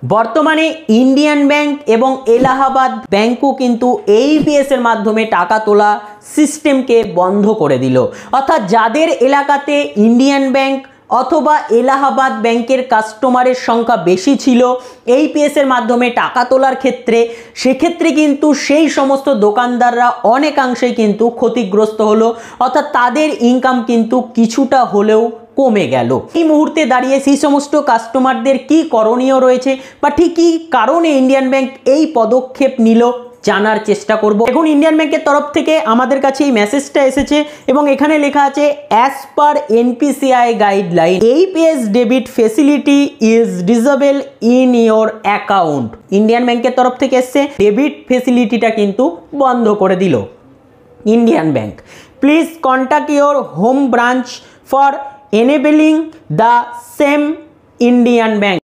বর্তমানে Indian bank এবং এলাহাবাদ ব্যাংকও কিন্তু AEPS এর মাধ্যমে টাকা তোলা সিস্টেমকে বন্ধ করে দিল। অর্থাৎ যাদের এলাকাতে ইন্ডিয়ান ব্যাংক অথবা এলাহাবাদ ব্যাংকের কাস্টমারের সংখ্যা বেশি ছিল AEPS এর মাধ্যমে টাকা তোলার ক্ষেত্রে, সেক্ষেত্রে কিন্তু সেই সমস্ত দোকানদাররা অনেকাংশেই কিন্তু ক্ষতিগ্রস্ত হলো। অর্থাৎ তাদের ইনকাম কিন্তু কিছুটা হলেও কমে গেল। এই মুহূর্তে দাঁড়িয়ে সেই সমস্ত কাস্টমারদের কি করণীয় রয়েছে বা ঠিক কী কারণে ইন্ডিয়ান ব্যাংক এই পদক্ষেপ নিল জানার চেষ্টা করব। এখন ইন্ডিয়ান ব্যাংকের তরফ থেকে আমাদের কাছে এই মেসেজটা এসেছে এবং এখানে লেখা আছে as per NPCI guideline AEPS debit facility is disable in your account. Indian ব্যাংকের তরফ থেকে এসছে ডেবিট ফেসিলিটিটা কিন্তু বন্ধ করে দিল Indian bank. Please contact your home branch for enabling the same Indian bank.